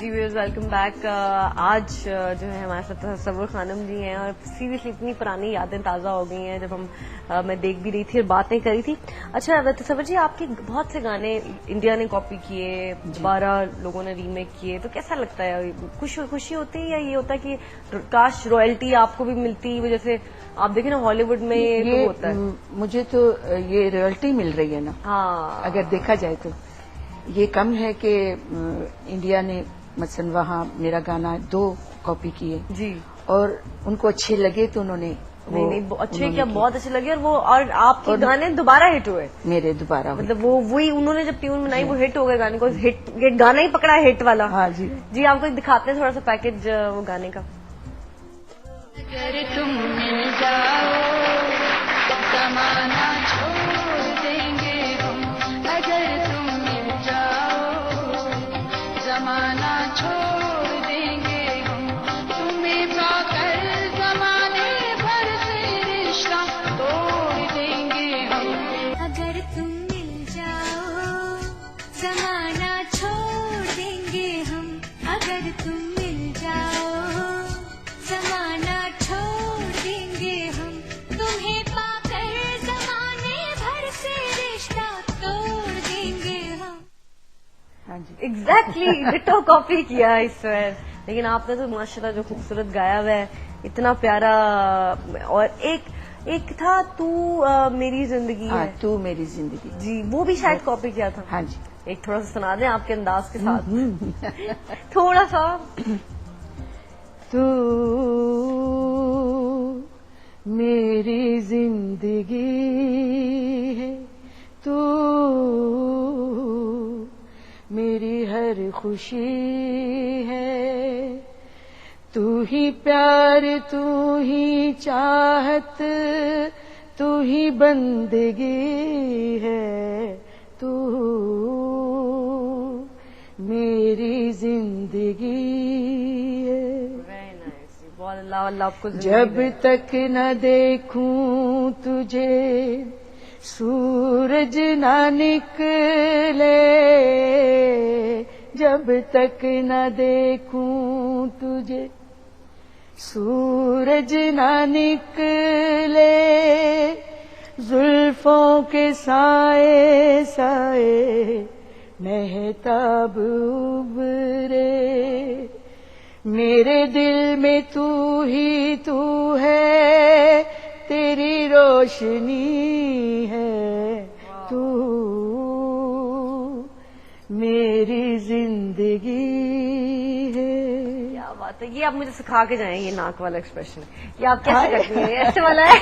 جی wears welcome back. آج جو ہے ہمارے ساتھ تصور خانم جی ہیں اور سیریسلی اتنی پرانی یادیں تازہ ہو گئی ہیں جب میں دیکھ بھی رہی تھی اور باتیں کری تھی. اچھا تصور جی، آپ کے بہت سے گانے انڈیا نے کاپی کیے، دوبارہ لوگوں نے ریمیک کیے، تو کیسا لگتا ہے؟ خوشی ہوتی ہے یا یہ ہوتا ہے کہ کاش رائلٹی آپ کو بھی ملتی؟ جیسے آپ دیکھیں نا ہالی ووڈ میں یہ ہوتا ہے. مجھے تو یہ رائلٹی مل رہی ہے نا. ہاں، اگر دیکھا جائے تو یہ کم ہے کہ انڈیا نے مثلا وہاں میرا گانا 2 کاپی کیے جی، اور ان کو اچھے لگے تو انہوں نے نہیں اچھے کیا، بہت اچھے لگے. اور آپ کے گانے دوبارہ ہٹ ہوئے، میرے دوبارہ مطلب وہی انہوں نے جب ٹیون بنائی وہ ہٹ ہو گئے گانے کو. ہٹ گانا ہی پکڑا ہے، ہٹ والا. ہاں جی جی آپ کو دکھاتے ہیں تھوڑا سا پیکج وہ گانے کا. اگر تم مل جاؤ زمانہ چھوڑ دیں گے ہم. اگر تم مل جاؤ زمانہ چھوڑ دیں گے ہم. تمہیں پا کر زمانے بھر سے رشتہ توڑ دیں گے ہم. اگر تم مل جاؤ زمانہ چھوڑ دیں گے ہم. اگر تم مل جاؤ زمانہ چھوڑ دیں گے ہم. تمہیں پا کر زمانے بھر سے رشتہ توڑ دیں گے ہم. ہاں جی ایگزیکٹلی ڈٹو کاپی کیا اس وقت. لیکن آپ نے تو ماشاءاللہ جو خوبصورت گایا ہوا ہے، اتنا پیارا. اور ایک تھا تو میری زندگی ہاں ہے، تو میری زندگی. جی وہ بھی شاید کاپی کیا تھا. ہاں جی ایک تھوڑا سا سنا دیں آپ کے انداز کے ساتھ، تھوڑا سا. تو میری زندگی ہے، تو میری ہر خوشی ہے. تو ہی پیار، تو ہی چاہت، تو ہی بندگی ہے. تو میری زندگی ہے. ویری نائس، بہت اللہ اللہ آپ کو جب تک نہ دیکھوں تجھے سورج نہ نکلے. جب تک نہ دیکھوں تجھے سورج نہ نکلے. زلفوں کے سائے سائے مہتاب ابھرے. میرے دل میں تو ہی تو ہے، تیری روشنی ہے. تو میری زندگی ہے. کیا بات ہے! یہ آپ مجھے سکھا کے جائیں، یہ ناک والا ایکسپریشن یہ آپ کیسے کرتی ہیں؟ ایسے والا ہے.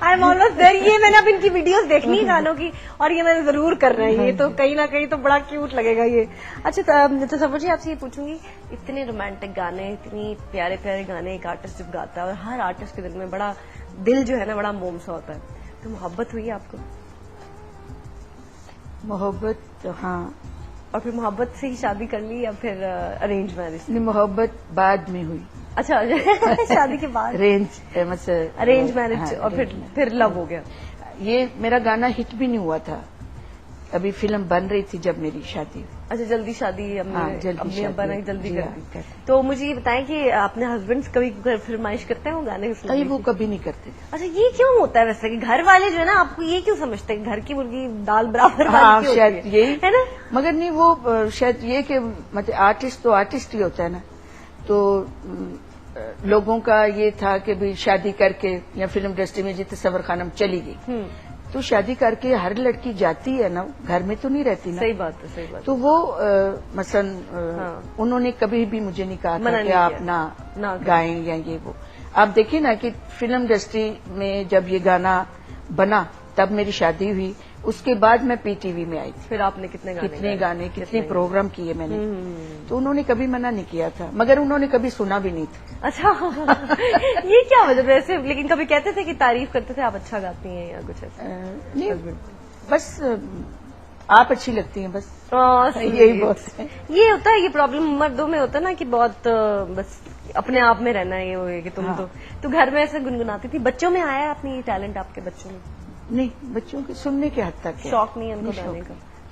I am almost there. یہ میں نے اب ان کی ویڈیوز دیکھنی ہے گانوں کی، اور یہ میں نے ضرور کرنا ہے. یہ تو کہیں نہ کہیں تو بڑا کیوٹ لگے گا یہ. اچھا تصور جی، آپ سے یہ پوچھوں گی، اتنے رومانٹک گانے، اتنی پیارے پیارے گانے ایک آرٹسٹ جب گاتا ہے، اور ہر آرٹسٹ کے دل میں بڑا دل جو ہے نا بڑا موم سا ہوتا ہے، تو محبت ہوئی آپ کو؟ محبت ہاں. اور پھر محبت سے ہی شادی کر لی یا پھر ارینج میرج؟ محبت بعد میں ہوئی. اچھا شادی کے بعد ارینج میرج اور پھر لو ہو گیا. یہ میرا گانا ہٹ بھی نہیں ہوا تھا، ابھی فلم بن رہی تھی جب میری شادی. اچھا جلدی شادی امی ابا نے جلدی جی کر دی. تو مجھے یہ بتائیں کہ اپنے ہسبینڈ کبھی فرمائش کرتے ہیں وہ گانے سننے کی؟ وہ کبھی نہیں کرتے. اچھا یہ کیوں ہوتا ہے ویسے کہ گھر والے جو ہے نا آپ کو یہ کیوں سمجھتے ہیں گھر کی مرغی دال برابر والی کیوں شاید ہوتی یہی ہے نا؟ مگر نہیں، وہ شاید یہ کہ مطلب آرٹسٹ تو آرٹسٹ ہی ہوتا ہے نا. تو لوگوں کا یہ تھا کہ بھی شادی کر کے یا فلم انڈسٹری میں جی تصور خانم چلی گئی، تو شادی کر کے ہر لڑکی جاتی ہے نا، گھر میں تو نہیں رہتی نا. صحیح بات ہے، صحیح بات. تو وہ مثلا انہوں نے کبھی بھی مجھے نہیں کہا تھا کہ آپ نہ گائیں یا یہ وہ. آپ دیکھیں نا کہ فلم انڈسٹری میں جب یہ گانا بنا تب میری شادی ہوئی، اس کے بعد میں پی ٹی وی میں آئی تھی. پھر آپ نے کتنے گانے کتنے پروگرام کیے میں نے، تو انہوں نے کبھی منع نہیں کیا تھا، مگر انہوں نے کبھی سنا بھی نہیں تھا. اچھا یہ کیا وجہ ویسے؟ لیکن کبھی کہتے تھے کہ تعریف کرتے تھے آپ اچھا گاتی ہیں یا کچھ ایسا؟ نہیں، بس آپ اچھی لگتی ہیں، بس یہی بہت ہے. یہ ہوتا ہے، یہ پرابلم مردوں میں ہوتا ہے نا کہ بہت بس اپنے آپ میں رہنا ہے. یہ ہوئے کہ تم تو گھر میں ایسے گنگناتی تھی. بچوں میں آیا اپنی یہ ٹیلنٹ آپ کے بچوں میں؟ نہیں، بچوں کے سننے کے حد تک شوق نہیں ہے ان کو گانے کا.